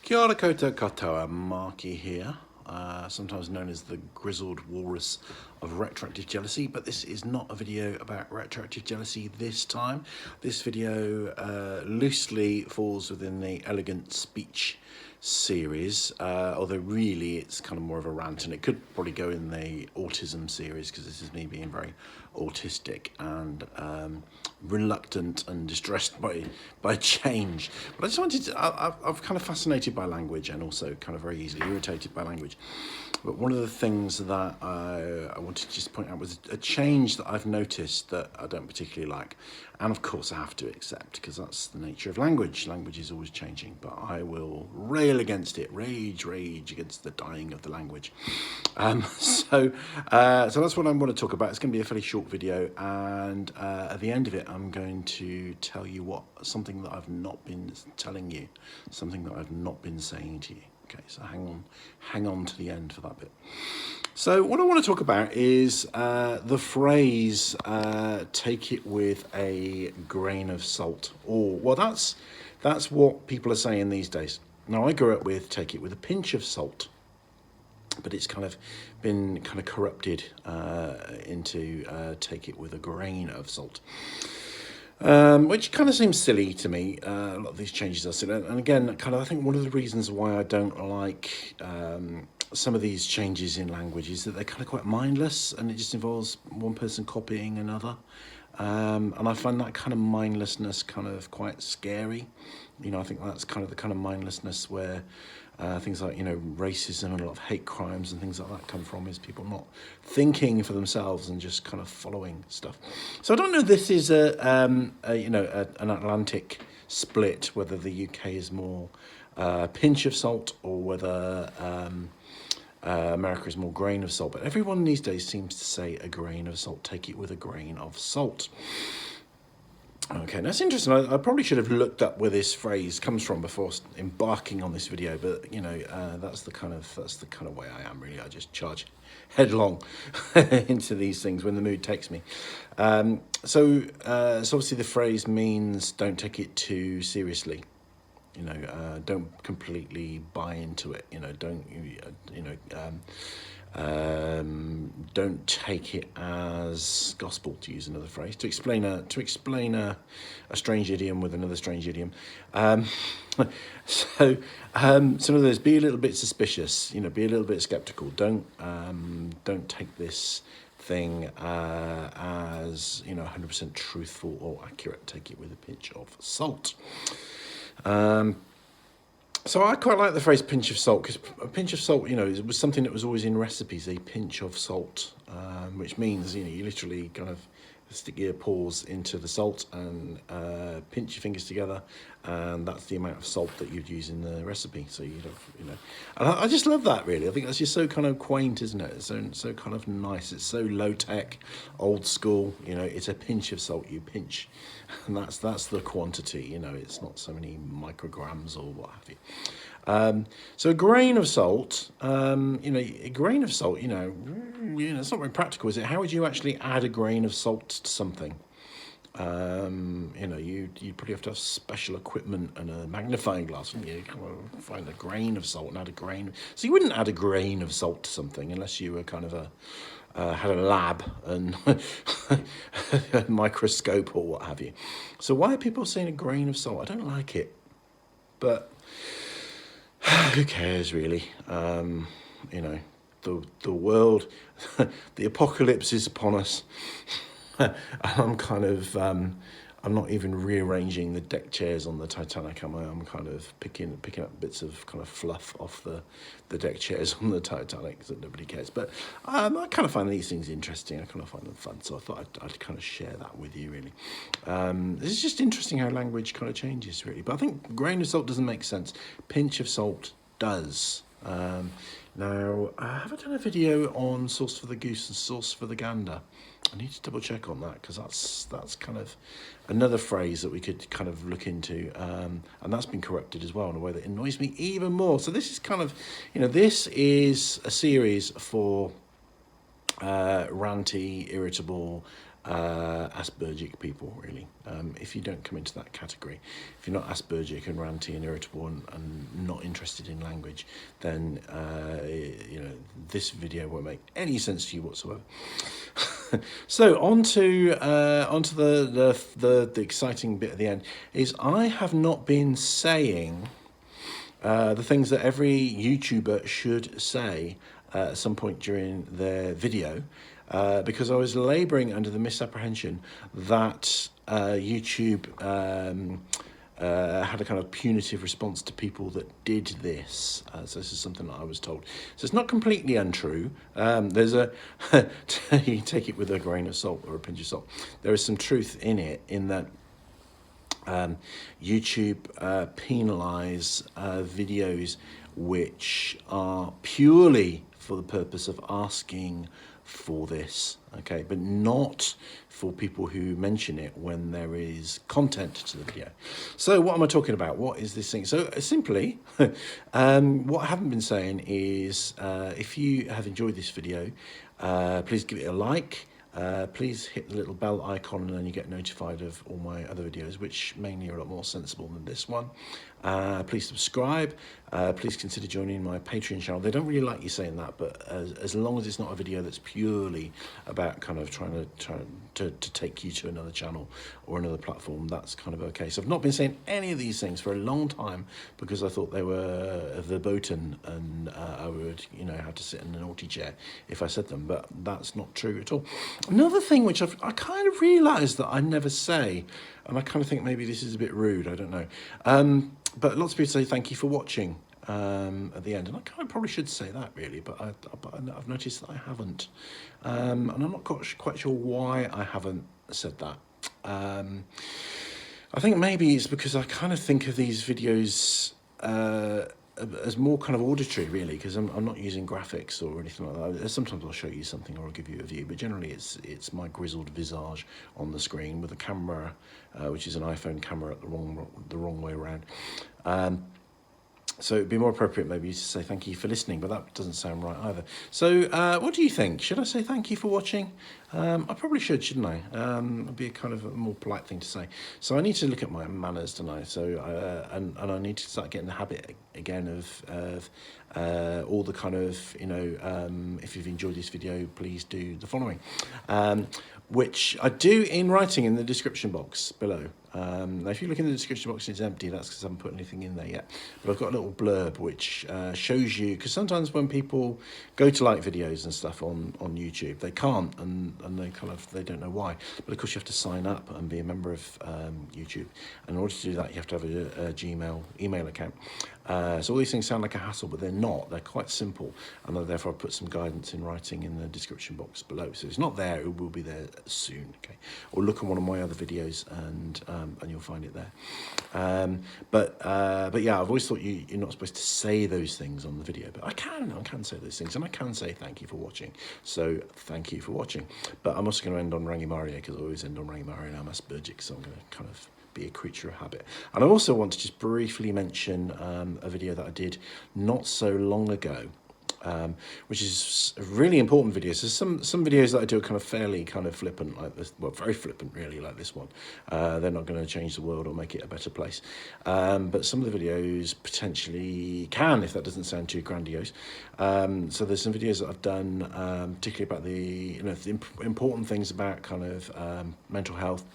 Kia ora koutou katoa, Markie here, sometimes known as the grizzled walrus of retroactive jealousy, but this is not a video about retroactive jealousy this time. This video loosely falls within the elegant speech series, although really it's kind of more of a rant, and it could probably go in the autism series because this is me being very autistic and reluctant and distressed by change. But I just wanted to, I'm kind of fascinated by language and also kind of very easily irritated by language. But one of the things that I wanted to just point out was a change that I've noticed that I don't particularly like. And of course I have to accept, because that's the nature of language. Language is always changing, but I will rail against it, rage against the dying of the language. So that's what I want to talk about. It's going to be a fairly short video, and at the end of it I'm going to tell you something that I've not been telling you, something that I've not been saying to you. Okay, so hang on to the end for that bit. So what I want to talk about is the phrase take it with a grain of salt. Or, well, that's what people are saying these days. Now, I grew up with take it with a pinch of salt, but it's kind of been kind of corrupted into take it with a grain of salt. Which kind of seems silly to me. A lot of these changes are silly, and again, kind of, I think one of the reasons why I don't like some of these changes in language is that they're kind of quite mindless, and it just involves one person copying another. And I find that kind of mindlessness kind of quite scary. You know, I think that's kind of the kind of mindlessness where things like, you know, racism and a lot of hate crimes and things like that come from, is people not thinking for themselves and just kind of following stuff. So I don't know if this is an Atlantic split, whether the UK is more pinch of salt or whether America is more grain of salt. But everyone these days seems to say a grain of salt. Take it with a grain of salt. Okay, that's interesting. I probably should have looked up where this phrase comes from before embarking on this video, but you know, that's the kind of way I am, really. I just charge headlong into these things when the mood takes me. So obviously the phrase means don't take it too seriously. You know, don't completely buy into it. You know, don't take it as gospel, to use another phrase, to explain a strange idiom with another strange idiom. So some of those, be a little bit suspicious. You know, be a little bit skeptical. Don't take this thing as, you know, 100% truthful or accurate. Take it with a pinch of salt. So I quite like the phrase pinch of salt, because a pinch of salt, you know, it was something that was always in recipes, a pinch of salt, which means, you know, you literally kind of stick your paws into the salt and pinch your fingers together, and that's the amount of salt that you'd use in the recipe. So you'd have, you know, and I just love that, really. I think that's just so kind of quaint, isn't it? It's so kind of nice. It's so low tech, old school. You know, it's a pinch of salt. You pinch, and that's the quantity. You know, it's not so many micrograms or what have you. So a grain of salt, you know, a grain of salt, you know, it's not very practical, is it? How would you actually add a grain of salt to something? You know, you probably have to have special equipment and a magnifying glass, and you kind of find a grain of salt and add a grain. So you wouldn't add a grain of salt to something unless you were kind of had a lab and a microscope or what have you. So why are people saying a grain of salt? I don't like it, but who cares, really? You know, the world, the apocalypse is upon us. I'm kind of, I'm not even rearranging the deck chairs on the Titanic. I'm kind of picking up bits of kind of fluff off the deck chairs on the Titanic that nobody cares. But I kind of find these things interesting. I kind of find them fun. So I thought I'd kind of share that with you, really. It's just interesting how language kind of changes, really. But I think grain of salt doesn't make sense. Pinch of salt does. Now, have I done a video on sauce for the goose and sauce for the gander? I need to double check on that, because that's kind of another phrase that we could kind of look into, and that's been corrupted as well in a way that annoys me even more. So this is kind of, you know, this is a series for ranty, irritable, Aspergic people, really. If you don't come into that category, if you're not Aspergic and ranty and irritable and not interested in language, then you know, this video won't make any sense to you whatsoever. So onto the exciting bit at the end is I have not been saying the things that every YouTuber should say at some point during their video, because I was labouring under the misapprehension that YouTube had a kind of punitive response to people that did this. So this is something that I was told. So it's not completely untrue. There's a, you take it with a grain of salt or a pinch of salt. There is some truth in it, in that YouTube penalise videos which are purely for the purpose of asking for this, okay, but not for people who mention it when there is content to the video. So what am I talking about? What is this thing? So simply, what I haven't been saying is, if you have enjoyed this video, please give it a like. Please hit the little bell icon and then you get notified of all my other videos, which mainly are a lot more sensible than this one. Please subscribe. Please consider joining my Patreon channel. They don't really like you saying that, but as long as it's not a video that's purely about kind of trying to take you to another channel or another platform, that's kind of okay. So I've not been saying any of these things for a long time because I thought they were verboten and I would, you know, have to sit in an naughty chair if I said them, but that's not true at all. Another thing which I kind of realised that I never say, and I kind of think maybe this is a bit rude, I don't know. But lots of people say thank you for watching at the end, and I kind of probably should say that really, but I've noticed that I haven't, and I'm not quite sure why I haven't said that. I think maybe it's because I kind of think of these videos as more kind of auditory, really, because I'm not using graphics or anything like that. Sometimes I'll show you something or I'll give you a view, but generally it's my grizzled visage on the screen with a camera, which is an iPhone camera at the wrong way around. So it'd be more appropriate maybe to say thank you for listening, but that doesn't sound right either. So what do you think? Should I say thank you for watching? I probably should, shouldn't I? It'd be a kind of a more polite thing to say. So I need to look at my manners tonight. So and I need to start getting the habit again of all the kind of, you know, if you've enjoyed this video, please do the following, which I do in writing in the description box below. Now if you look in the description box and it's empty, that's because I haven't put anything in there yet. But I've got a little blurb which shows you, because sometimes when people go to like videos and stuff on YouTube, they can't, and they don't know why. But of course you have to sign up and be a member of YouTube. And in order to do that, you have to have a Gmail email account. So all these things sound like a hassle, but they're not. They're quite simple, and therefore I've put some guidance in writing in the description box below. So it's not there; it will be there soon. Okay, or look at one of my other videos, and you'll find it there. But yeah, I've always thought you're not supposed to say those things on the video, but I can say those things, and I can say thank you for watching. So thank you for watching. But I'm also going to end on Rangimarie, because I always end on Rangimarie, and I'm Aspergic, so I'm going to kind of be a creature of habit. And I also want to just briefly mention a video that I did not so long ago, which is a really important video. So some videos that I do are kind of fairly kind of flippant, like this, well, very flippant really, like this one. They're not going to change the world or make it a better place, but some of the videos potentially can, if that doesn't sound too grandiose. So there's some videos that I've done, particularly about the important things about kind of mental health,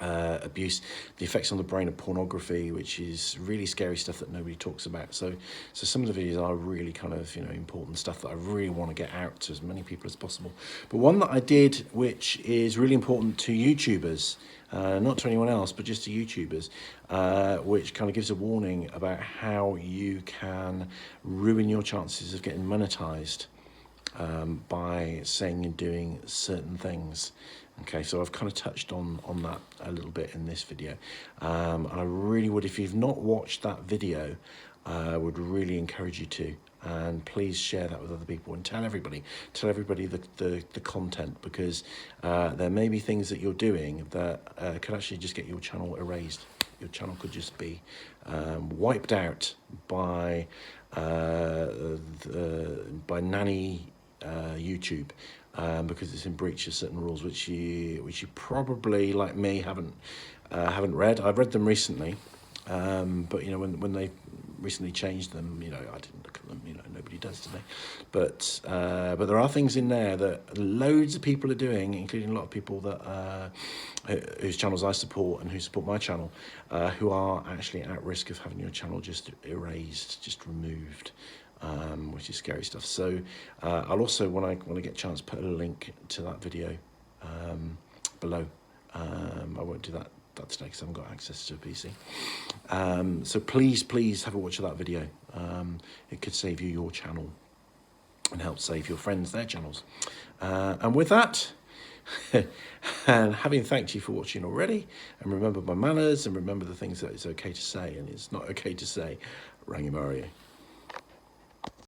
abuse, the effects on the brain of pornography, which is really scary stuff that nobody talks about. So some of the videos are really kind of, you know, important stuff that I really want to get out to as many people as possible. But one that I did, which is really important to YouTubers, not to anyone else, but just to YouTubers, which kind of gives a warning about how you can ruin your chances of getting monetized by saying and doing certain things. Okay, so I've kind of touched on that a little bit in this video, and I really would, if you've not watched that video, I would really encourage you to, and please share that with other people and tell everybody the content, because there may be things that you're doing that could actually just get your channel erased. Your channel could just be wiped out by nanny YouTube. because it's in breach of certain rules which you probably, like me, haven't read. I've read them recently, but you know, when they recently changed them, you know, I didn't look at them. You know, nobody does today. But there are things in there that loads of people are doing, including a lot of people that whose channels I support and who support my channel, who are actually at risk of having your channel just erased, just removed. Which is scary stuff. So I'll also, when I get a chance, put a link to that video below. I won't do that today because I haven't got access to a PC. So please have a watch of that video. It could save you your channel and help save your friends their channels. And with that, and having thanked you for watching already, and remember my manners, and remember the things that it's okay to say and it's not okay to say, Rangimarie.